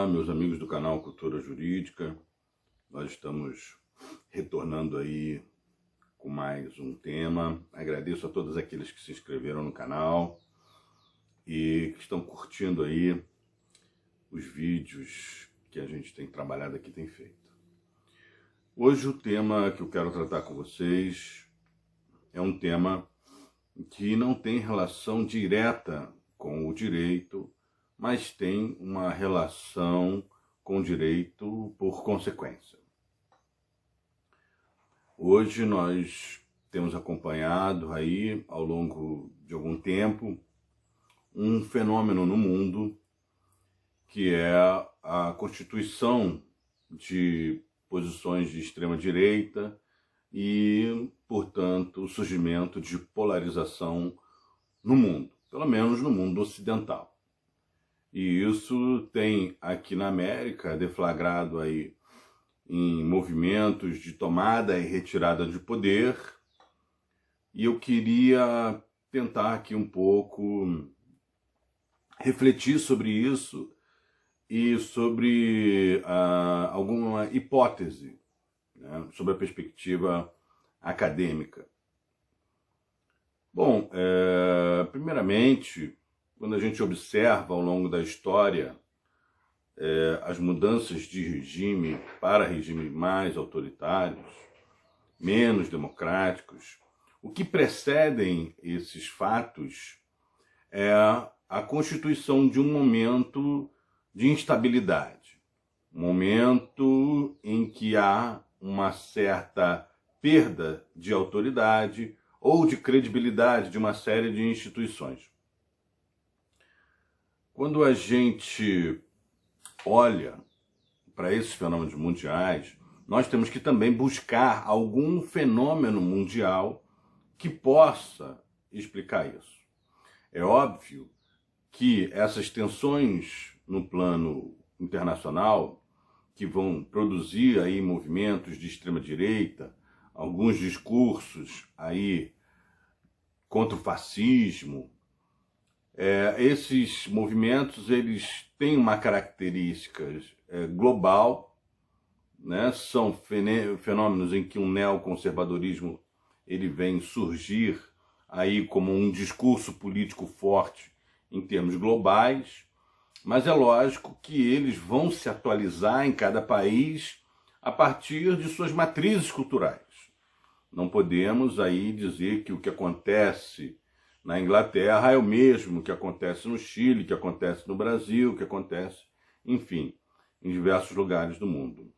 Olá, meus amigos do canal Cultura Jurídica. Nós estamos retornando aí com mais um tema. Agradeço a todos aqueles que se inscreveram no canal e que estão curtindo aí os vídeos que a gente tem trabalhado aqui, tem feito. Hoje o tema que eu quero tratar com vocês é um tema que não tem relação direta com o direito, mas tem uma relação com o direito por consequência. Hoje nós temos acompanhado aí, ao longo de algum tempo, um fenômeno no mundo que é a constituição de posições de extrema-direita e, portanto, o surgimento de polarização no mundo, pelo menos no mundo ocidental. E isso tem aqui na América deflagrado aí em movimentos de tomada e retirada de poder. E eu queria tentar aqui um pouco refletir sobre isso e sobre alguma hipótese, né, sobre a perspectiva acadêmica. Bom, primeiramente, quando a gente observa ao longo da história as mudanças de regime para regimes mais autoritários, menos democráticos, o que precedem esses fatos é a constituição de um momento de instabilidade, um momento em que há uma certa perda de autoridade ou de credibilidade de uma série de instituições. Quando a gente olha para esses fenômenos mundiais, nós temos que também buscar algum fenômeno mundial que possa explicar isso. É óbvio que essas tensões no plano internacional, que vão produzir aí movimentos de extrema-direita, alguns discursos aí contra o fascismo, esses movimentos eles têm uma característica global, né? São fenômenos em que um neoconservadorismo ele vem surgir aí como um discurso político forte em termos globais, mas é lógico que eles vão se atualizar em cada país a partir de suas matrizes culturais. Não podemos aí dizer que o que acontece na Inglaterra é o mesmo que acontece no Chile, que acontece no Brasil, que acontece, enfim, em diversos lugares do mundo.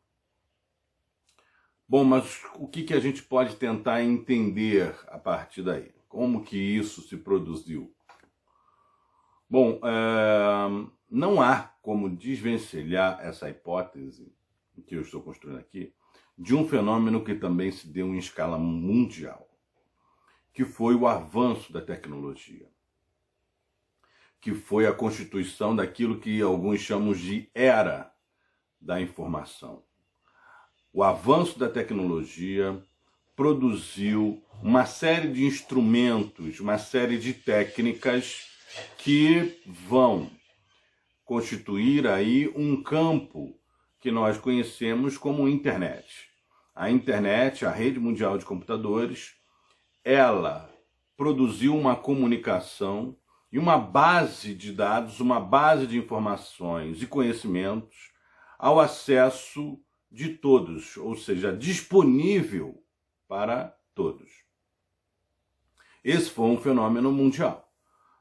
Bom, mas o que a gente pode tentar entender a partir daí? Como que isso se produziu? Bom, não há como desvencilhar essa hipótese que eu estou construindo aqui de um fenômeno que também se deu em escala mundial, que foi o avanço da tecnologia, que foi a constituição daquilo que alguns chamam de era da informação. O avanço da tecnologia produziu uma série de instrumentos, uma série de técnicas que vão constituir aí um campo que nós conhecemos como internet. A internet, a rede mundial de computadores, ela produziu uma comunicação e uma base de dados, uma base de informações e conhecimentos ao acesso de todos, ou seja, disponível para todos. Esse foi um fenômeno mundial.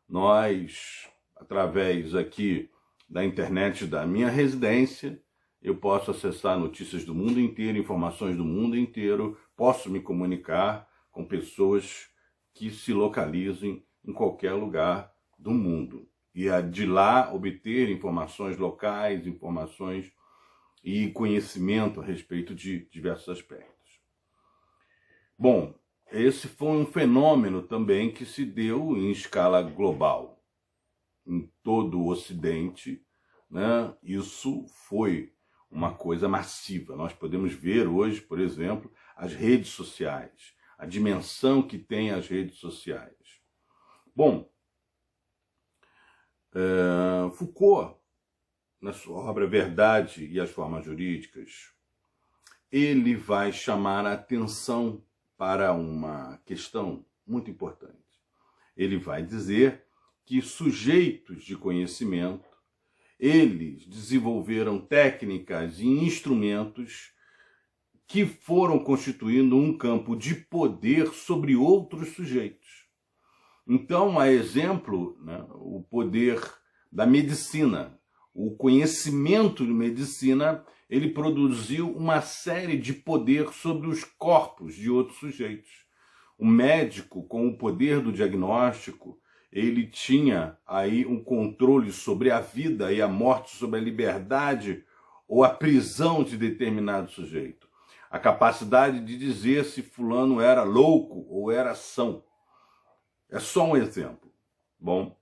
Nós, através aqui da internet da minha residência, eu posso acessar notícias do mundo inteiro, informações do mundo inteiro, posso me comunicar com pessoas que se localizem em qualquer lugar do mundo. E de lá obter informações locais, informações e conhecimento a respeito de diversos aspectos. Bom, esse foi um fenômeno também que se deu em escala global, em todo o Ocidente, né? Isso foi uma coisa massiva. Nós podemos ver hoje, por exemplo, as redes sociais, a dimensão que tem as redes sociais. Bom, Foucault na sua obra Verdade e as Formas Jurídicas, ele vai chamar a atenção para uma questão muito importante. Ele vai dizer que sujeitos de conhecimento, eles desenvolveram técnicas e instrumentos que foram constituindo um campo de poder sobre outros sujeitos. Então, a exemplo, né, o poder da medicina, o conhecimento de medicina, ele produziu uma série de poder sobre os corpos de outros sujeitos. O médico, com o poder do diagnóstico, ele tinha aí um controle sobre a vida e a morte, sobre a liberdade ou a prisão de determinado sujeito. A capacidade de dizer se fulano era louco ou era são. É só um exemplo. Bom,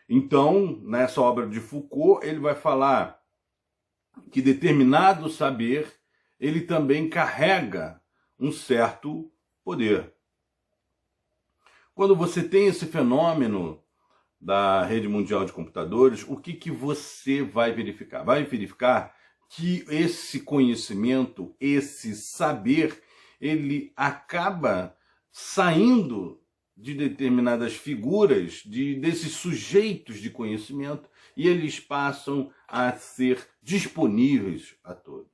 então, nessa obra de Foucault, ele vai falar que determinado saber, ele também carrega um certo poder. Quando você tem esse fenômeno da rede mundial de computadores, o que você vai verificar? Vai verificar que esse conhecimento, esse saber, ele acaba saindo de determinadas figuras, desses sujeitos de conhecimento, e eles passam a ser disponíveis a todos.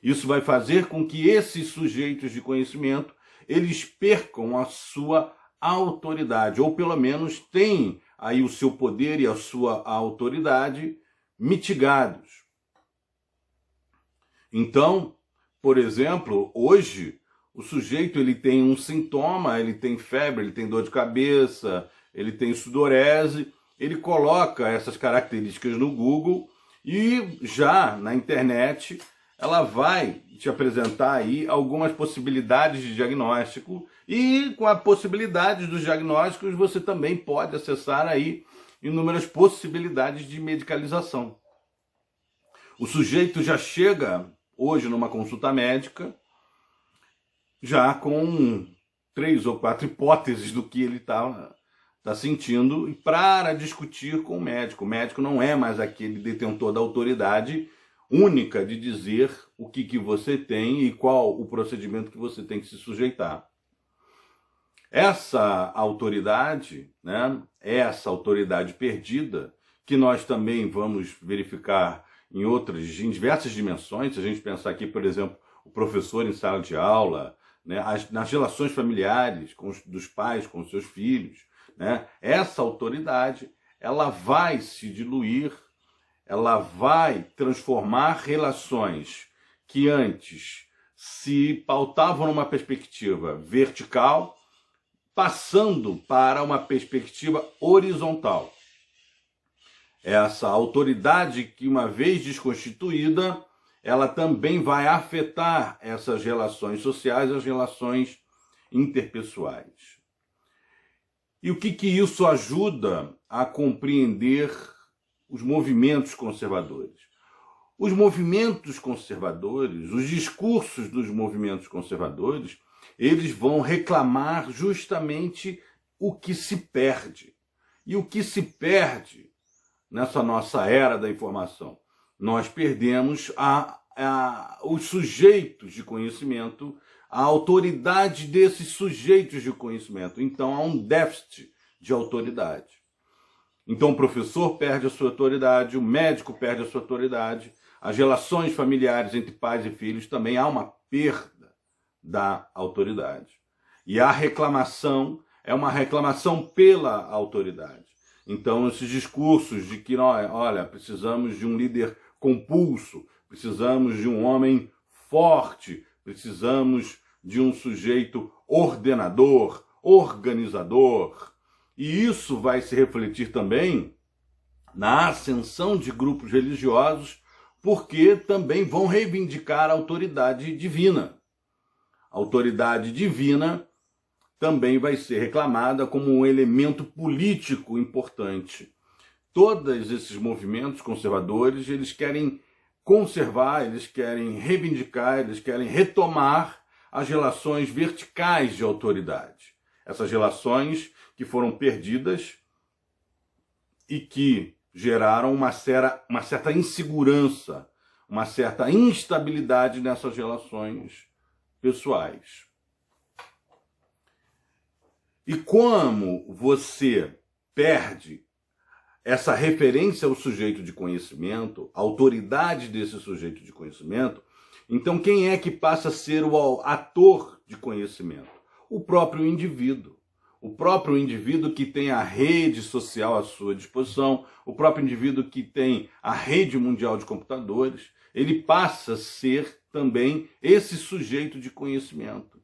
Isso vai fazer com que esses sujeitos de conhecimento, eles percam a sua autoridade, ou pelo menos tenham aí o seu poder e a sua autoridade mitigados. Então, por exemplo, hoje, o sujeito ele tem um sintoma, ele tem febre, ele tem dor de cabeça, ele tem sudorese, ele coloca essas características no Google e já na internet ela vai te apresentar aí algumas possibilidades de diagnóstico e com a possibilidade dos diagnósticos você também pode acessar aí inúmeras possibilidades de medicalização. O sujeito já chega hoje numa consulta médica já com 3 ou 4 hipóteses do que ele está sentindo para discutir com o médico. O médico não é mais aquele detentor da autoridade única de dizer o que você tem e qual o procedimento que você tem que se sujeitar. Essa autoridade, né, essa autoridade perdida, que nós também vamos verificar em diversas dimensões, se a gente pensar aqui, por exemplo, o professor em sala de aula, né, nas relações familiares dos pais com os seus filhos, né, essa autoridade ela vai se diluir, ela vai transformar relações que antes se pautavam numa perspectiva vertical, passando para uma perspectiva horizontal. Essa autoridade que, uma vez desconstituída, ela também vai afetar essas relações sociais, as relações interpessoais. E o que isso ajuda a compreender os movimentos conservadores? Os movimentos conservadores, os discursos dos movimentos conservadores, eles vão reclamar justamente o que se perde. E o que se perde nessa nossa era da informação? Nós perdemos os sujeitos de conhecimento, a autoridade desses sujeitos de conhecimento. Então há um déficit de autoridade. Então o professor perde a sua autoridade, o médico perde a sua autoridade, as relações familiares entre pais e filhos também há uma perda da autoridade. E a reclamação é uma reclamação pela autoridade. Então esses discursos de que, olha, precisamos de um líder compulso, precisamos de um homem forte, precisamos de um sujeito ordenador, organizador. E isso vai se refletir também na ascensão de grupos religiosos, porque também vão reivindicar a autoridade divina. A autoridade divina também vai ser reclamada como um elemento político importante. Todos esses movimentos conservadores, eles querem conservar, eles querem reivindicar, eles querem retomar as relações verticais de autoridade. Essas relações que foram perdidas e que geraram uma certa insegurança, uma certa instabilidade nessas relações pessoais. E como você perde essa referência ao sujeito de conhecimento, a autoridade desse sujeito de conhecimento, então quem é que passa a ser o ator de conhecimento? O próprio indivíduo. O próprio indivíduo que tem a rede social à sua disposição, o próprio indivíduo que tem a rede mundial de computadores, ele passa a ser também esse sujeito de conhecimento.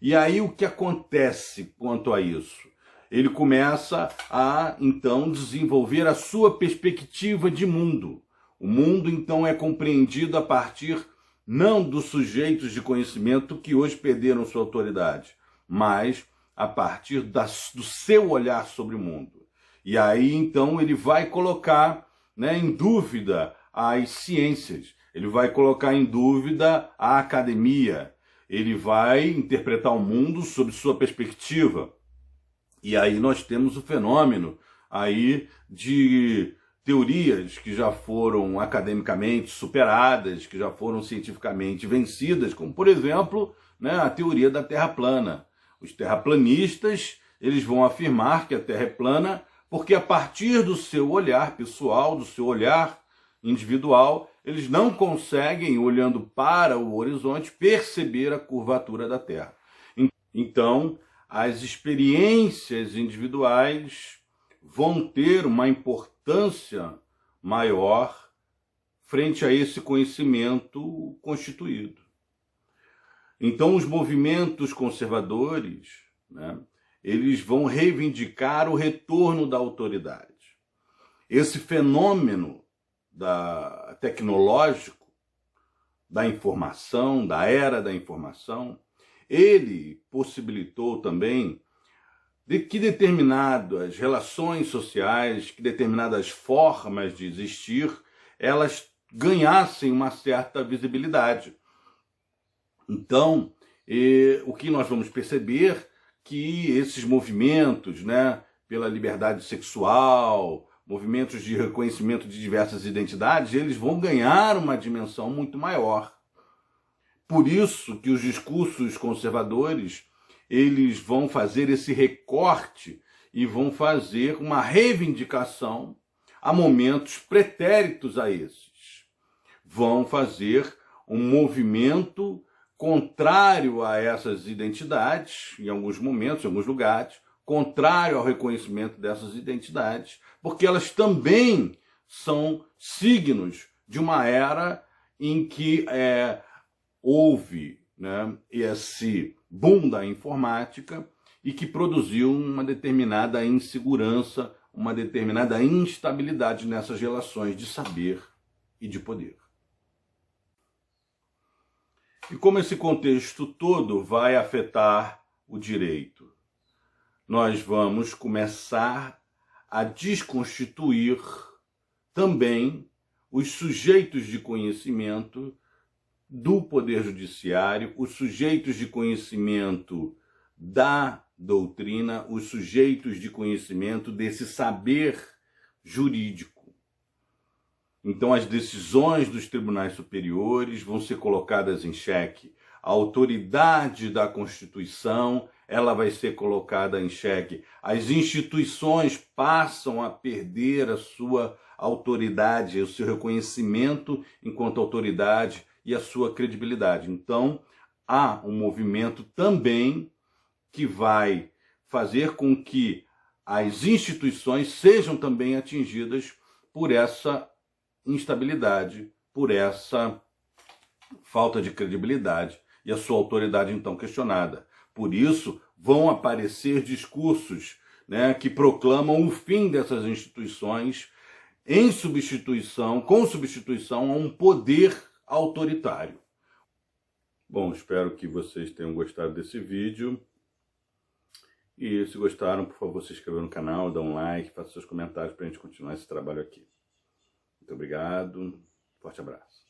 E aí o que acontece quanto a isso? Ele começa a, então, desenvolver a sua perspectiva de mundo. O mundo, então, é compreendido a partir não dos sujeitos de conhecimento que hoje perderam sua autoridade, mas a partir do seu olhar sobre o mundo. E aí, então, ele vai colocar, né, em dúvida as ciências, ele vai colocar em dúvida a academia, ele vai interpretar o mundo sob sua perspectiva. E aí nós temos o fenômeno aí de teorias que já foram academicamente superadas, que já foram cientificamente vencidas, como, por exemplo, né, a teoria da Terra plana. Os terraplanistas, eles vão afirmar que a Terra é plana porque a partir do seu olhar pessoal, do seu olhar individual, eles não conseguem, olhando para o horizonte, perceber a curvatura da Terra. Então, as experiências individuais vão ter uma importância maior frente a esse conhecimento constituído. Então, os movimentos conservadores, né, eles vão reivindicar o retorno da autoridade. Esse fenômeno tecnológico, da informação, da era da informação, ele possibilitou também que determinadas relações sociais, que determinadas formas de existir, elas ganhassem uma certa visibilidade. Então, o que nós vamos perceber que esses movimentos, né, pela liberdade sexual, movimentos de reconhecimento de diversas identidades, eles vão ganhar uma dimensão muito maior. Por isso que os discursos conservadores, eles vão fazer esse recorte e vão fazer uma reivindicação a momentos pretéritos a esses. Vão fazer um movimento contrário a essas identidades, em alguns momentos, em alguns lugares, contrário ao reconhecimento dessas identidades, porque elas também são signos de uma era em que houve, né, esse boom da informática e que produziu uma determinada insegurança, uma determinada instabilidade nessas relações de saber e de poder. E como esse contexto todo vai afetar o direito? Nós vamos começar a desconstituir também os sujeitos de conhecimento do Poder Judiciário, os sujeitos de conhecimento da doutrina, os sujeitos de conhecimento desse saber jurídico. Então, as decisões dos tribunais superiores vão ser colocadas em xeque. A autoridade da Constituição, ela vai ser colocada em xeque. As instituições passam a perder a sua autoridade, o seu reconhecimento enquanto autoridade e a sua credibilidade. Então, há um movimento também que vai fazer com que as instituições sejam também atingidas por essa instabilidade, por essa falta de credibilidade e a sua autoridade então questionada. Por isso, vão aparecer discursos, né, que proclamam o fim dessas instituições com substituição a um poder autoritário. Bom, espero que vocês tenham gostado desse vídeo. E se gostaram, por favor, se inscreva no canal, dá um like, faça seus comentários para a gente continuar esse trabalho aqui. Muito obrigado, forte abraço.